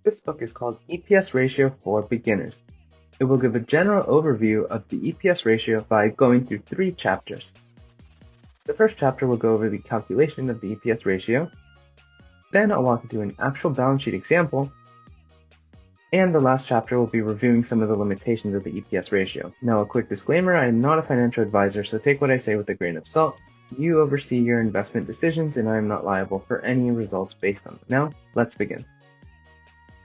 This book is called EPS Ratio for Beginners. It will give a general overview of the EPS ratio by going through 3 chapters. The first chapter will go over the calculation of the EPS ratio. Then I'll walk you through an actual balance sheet example. And the last chapter will be reviewing some of the limitations of the EPS ratio. Now, a quick disclaimer, I am not a financial advisor, so take what I say with a grain of salt. You oversee your investment decisions, and I am not liable for any results based on them. Now, let's begin.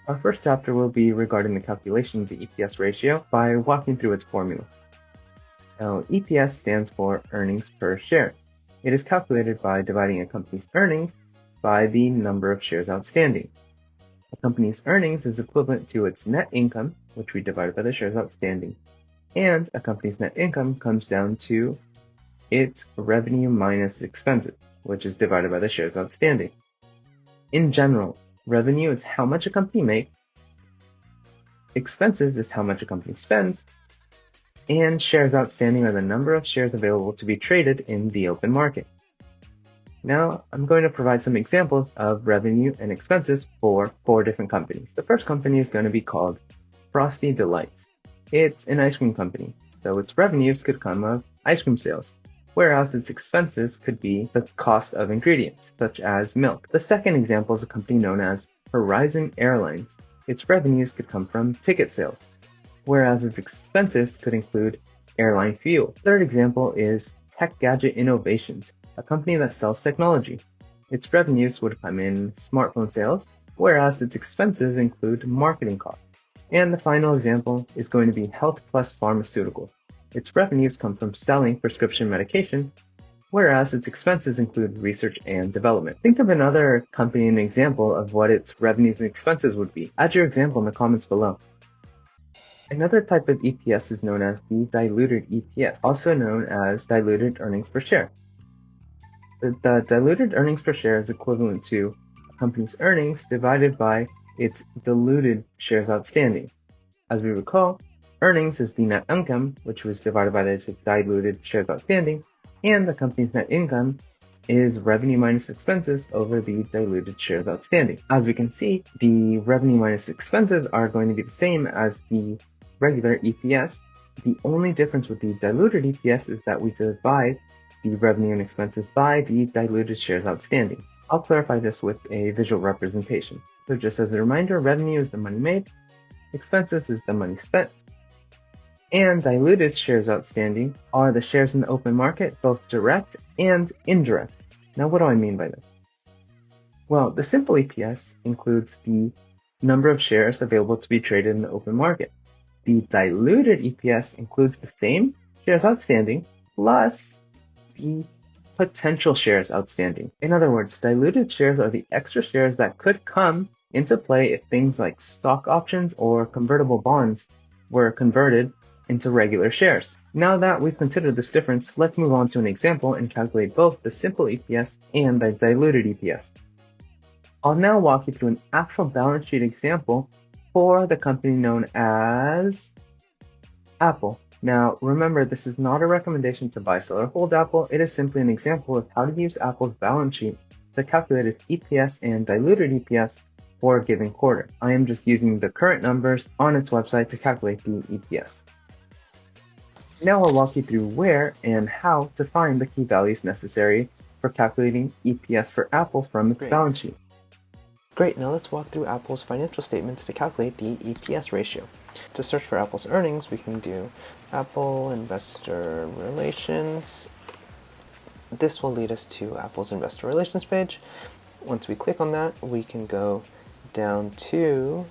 Our first chapter will be regarding the calculation of the EPS ratio by walking through its formula. Now, EPS stands for earnings per share. It is calculated by dividing a company's earnings by the number of shares outstanding. A company's earnings is equivalent to its net income, which we divide by the shares outstanding, and a company's net income comes down to its revenue minus expenses, which is divided by the shares outstanding. In general, revenue is how much a company makes, expenses is how much a company spends, and shares outstanding are the number of shares available to be traded in the open market. Now, I'm going to provide some examples of revenue and expenses for 4 different companies. The first company is going to be called Frosty Delights. It's an ice cream company, so its revenues could come of ice cream sales, whereas its expenses could be the cost of ingredients, such as milk. The second example is a company known as Horizon Airlines. Its revenues could come from ticket sales, whereas its expenses could include airline fuel. The third example is Tech Gadget Innovations, a company that sells technology. Its revenues would come in smartphone sales, whereas its expenses include marketing costs. And the final example is going to be Health Plus Pharmaceuticals. Its revenues come from selling prescription medication, whereas its expenses include research and development. Think of another company and example of what its revenues and expenses would be. Add your example in the comments below. Another type of EPS is known as the diluted EPS, also known as diluted earnings per share. The diluted earnings per share is equivalent to a company's earnings divided by its diluted shares outstanding. As we recall, earnings is the net income, which was divided by the diluted shares outstanding, and the company's net income is revenue minus expenses over the diluted shares outstanding. As we can see, the revenue minus expenses are going to be the same as the regular EPS. The only difference with the diluted EPS is that we divide the revenue and expenses by the diluted shares outstanding. I'll clarify this with a visual representation. So just as a reminder, revenue is the money made, expenses is the money spent, and diluted shares outstanding are the shares in the open market, both direct and indirect. Now, what do I mean by this? Well, the simple EPS includes the number of shares available to be traded in the open market. The diluted EPS includes the same shares outstanding plus the potential shares outstanding. In other words, diluted shares are the extra shares that could come into play if things like stock options or convertible bonds were converted into regular shares. Now that we've considered this difference, let's move on to an example and calculate both the simple EPS and the diluted EPS. I'll now walk you through an actual balance sheet example for the company known as Apple. Now, remember, this is not a recommendation to buy, sell, or hold Apple. It is simply an example of how to use Apple's balance sheet to calculate its EPS and diluted EPS for a given quarter. I am just using the current numbers on its website to calculate the EPS. Now I'll walk you through where and how to find the key values necessary for calculating EPS for Apple from its balance sheet. Great, now let's walk through Apple's financial statements to calculate the EPS ratio. To search for Apple's earnings, we can do Apple Investor Relations. This will lead us to Apple's Investor Relations page. Once we click on that, we can go down to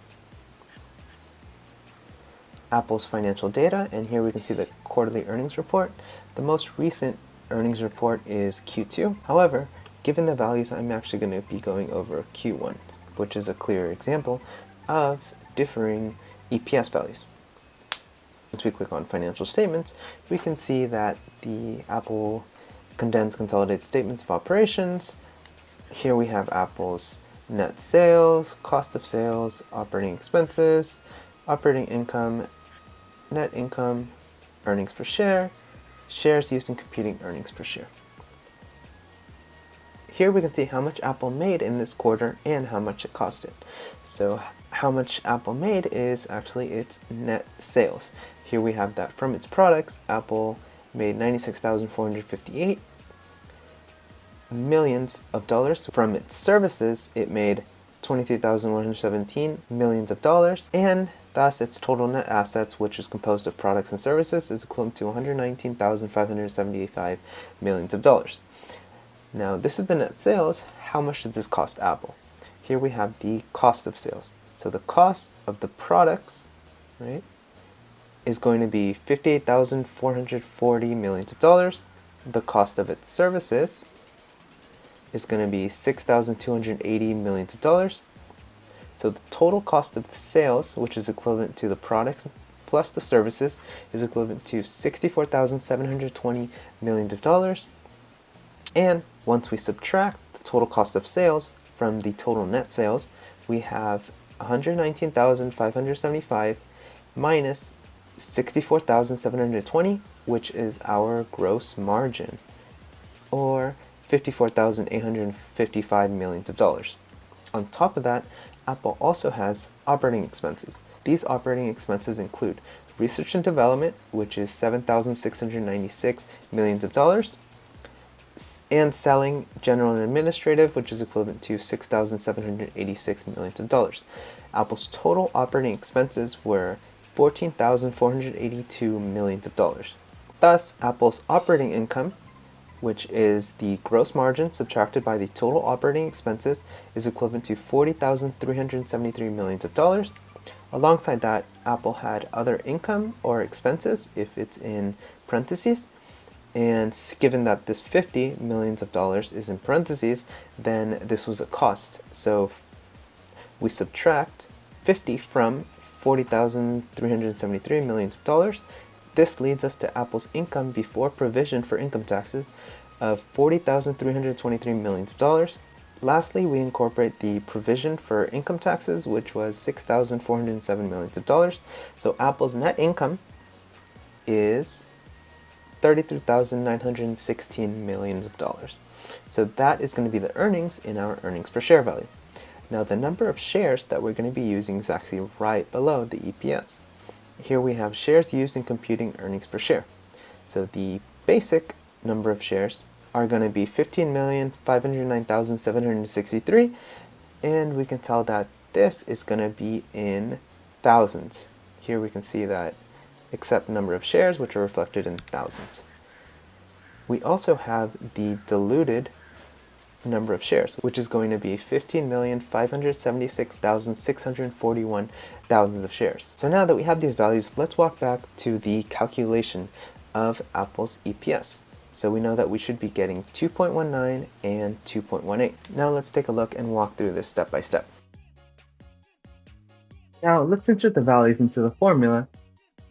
Apple's financial data, and here we can see the quarterly earnings report. The most recent earnings report is Q2. However, given the values, I'm actually going to be going over Q1, which is a clear example of differing EPS values. Once we click on financial statements, we can see that the Apple condensed consolidated statements of operations. Here we have Apple's net sales, cost of sales, operating expenses, operating income, net income, earnings per share, shares used in computing earnings per share. Here we can see how much Apple made in this quarter and how much it costed. So how much Apple made is actually its net sales. Here we have that from its products, Apple made $96,458 millions of dollars. From its services, it made $23,117 millions of dollars, and thus its total net assets, which is composed of products and services, is equivalent to $119,575 millions of dollars. Now, this is the net sales. How much did this cost Apple? Here we have the cost of sales. So the cost of the products, right, is going to be $58,440 millions of dollars. The cost of its services is going to be $6,280 millions of dollars. So the total cost of the sales, which is equivalent to the products plus the services, is equivalent to $64,720 millions of dollars. And once we subtract the total cost of sales from the total net sales, we have $119,575 minus $64,720, which is our gross margin, or $54,855 millions of dollars. On top of that, Apple also has operating expenses. These operating expenses include research and development, which is $7,696 millions of dollars, and selling, general and administrative, which is equivalent to $6,786 millions of dollars. Apple's total operating expenses were $14,482 millions of dollars. Thus, Apple's operating income, which is the gross margin subtracted by the total operating expenses, is equivalent to $40,373 millions of dollars. Alongside that, Apple had other income or expenses, if it's in parentheses, and given that this $50 millions of dollars is in parentheses, then this was a cost. So we subtract 50 from $40,373 millions of dollars. This leads us to Apple's income before provision for income taxes of $40,323 millions of dollars. Lastly, we incorporate the provision for income taxes, which was $6,407 millions of dollars. So Apple's net income is $33,916 millions of dollars. So that is going to be the earnings in our earnings per share value. Now the number of shares that we're going to be using is actually right below the EPS. Here we have shares used in computing earnings per share. So the basic number of shares are going to be 15,509,763, and we can tell that this is going to be in thousands. Here we can see that except number of shares, which are reflected in thousands. We also have the diluted number of shares, which is going to be 15,576,641 thousands of shares. So now that we have these values, let's walk back to the calculation of Apple's EPS. So we know that we should be getting 2.19 and 2.18. Now let's take a look and walk through this step by step. Now let's insert the values into the formula.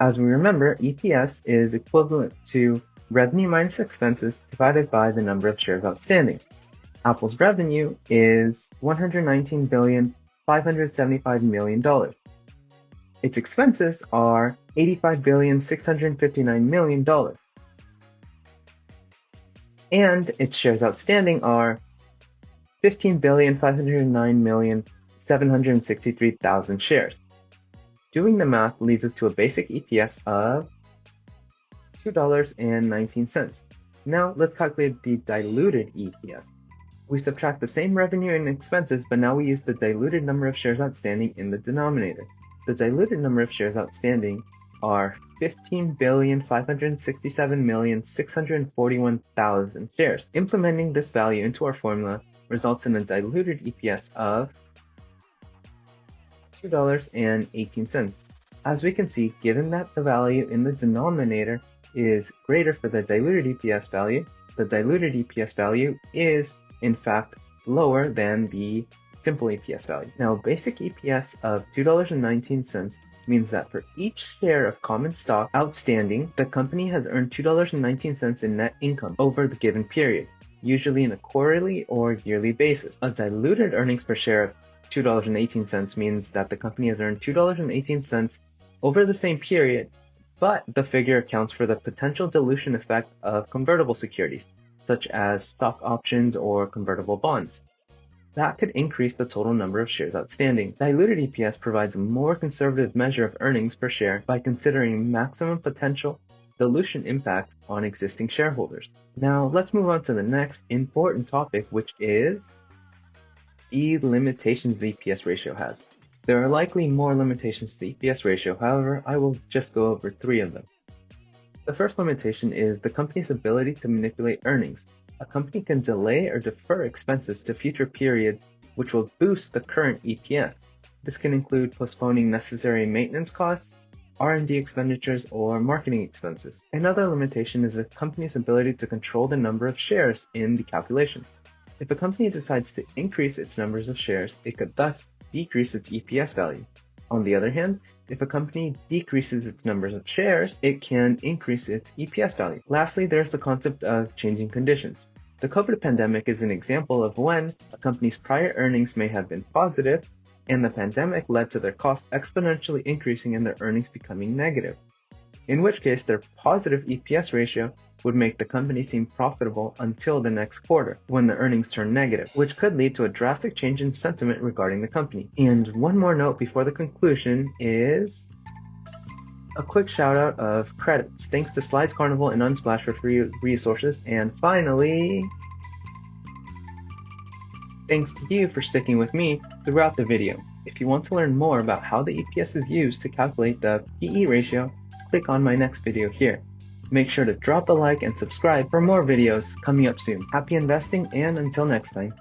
As we remember, EPS is equivalent to revenue minus expenses divided by the number of shares outstanding. Apple's revenue is $119,575 million. Its expenses are $85,659 million. And its shares outstanding are 15,509,763,000 shares. Doing the math leads us to a basic EPS of $2.19. Now let's calculate the diluted EPS. We subtract the same revenue and expenses, but now we use the diluted number of shares outstanding in the denominator. The diluted number of shares outstanding are 15,567,641,000 shares. Implementing this value into our formula results in a diluted EPS of $2.18. As we can see, given that the value in the denominator is greater for the diluted EPS value, the diluted EPS value is, in fact, lower than the simple EPS value. Now, basic EPS of $2.19 means that for each share of common stock outstanding, the company has earned $2.19 in net income over the given period, usually in a quarterly or yearly basis. A diluted earnings per share of $2.18 means that the company has earned $2.18 over the same period, but the figure accounts for the potential dilution effect of convertible securities, such as stock options or convertible bonds. that could increase the total number of shares outstanding. Diluted EPS provides a more conservative measure of earnings per share by considering maximum potential dilution impact on existing shareholders. Now let's move on to the next important topic, which is the limitations the EPS ratio has. There are likely more limitations to the EPS ratio, however, I will just go over 3 of them. The first limitation is the company's ability to manipulate earnings. A company can delay or defer expenses to future periods, which will boost the current EPS. This can include postponing necessary maintenance costs, R&D expenditures, or marketing expenses. Another limitation is a company's ability to control the number of shares in the calculation. If a company decides to increase its numbers of shares, it could thus decrease its EPS value. On the other hand, if a company decreases its numbers of shares, it can increase its EPS value. Lastly, there's the concept of changing conditions. The COVID pandemic is an example of when a company's prior earnings may have been positive, and the pandemic led to their costs exponentially increasing and their earnings becoming negative, in which case their positive EPS ratio would make the company seem profitable until the next quarter, when the earnings turn negative, which could lead to a drastic change in sentiment regarding the company. And one more note before the conclusion is a quick shout out of credits. Thanks to Slides Carnival and Unsplash for free resources. And finally, thanks to you for sticking with me throughout the video. If you want to learn more about how the EPS is used to calculate the PE ratio, click on my next video here. Make sure to drop a like and subscribe for more videos coming up soon. Happy investing, and until next time.